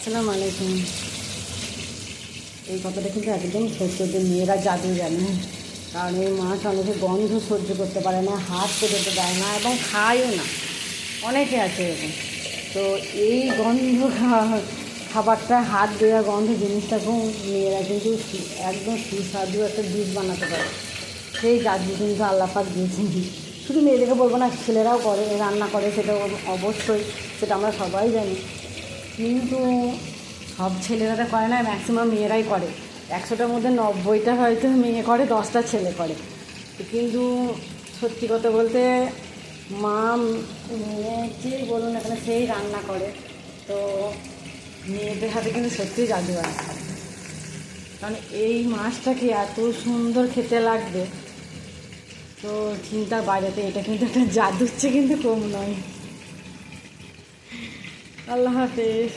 আসসালামু আলাইকুম। এই কথাটা কিন্তু একদম সত্য যে মেয়েরা জাদু জানে, কারণ এই মাছ অনেকে গন্ধ সহ্য করতে পারে না, হাত পেতে দেয় না এবং খায়ও না, অনেকে আছে এরকম। তো এই গন্ধ খাবারটা হাত দেওয়া গন্ধ জিনিসটাকেও মেয়েরা কিন্তু একদম সুস্বাদু একটা ডিশ বানাতে পারে। সেই জাদু কিন্তু আল্লাহ পাক দিয়েছেন। শুধু মেয়েদেরকে বলবো না, ছেলেরাও করে, রান্না করে, সেটা অবশ্যই, সেটা আমরা সবাই জানি। কিন্তু সব ছেলেরা করে না, ম্যাক্সিমাম মেয়েরাই করে। 100টার মধ্যে 90টা হয়তো মেয়ে করে, 10টা ছেলে করে। কিন্তু সত্যি কথা বলতে মা মেয়েকেই বলুন এখানে সেই রান্না করে। তো মেয়েদের হাতে কিন্তু সত্যিই জাদু আছে, কারণ এই মাছটাকে এত সুন্দর খেতে লাগবে, তো চিন্তার বাইরেতে। এটা কিন্তু একটা জাদুর চেয়ে কিন্তু কম নয়। আল্লাহ হাফেজ।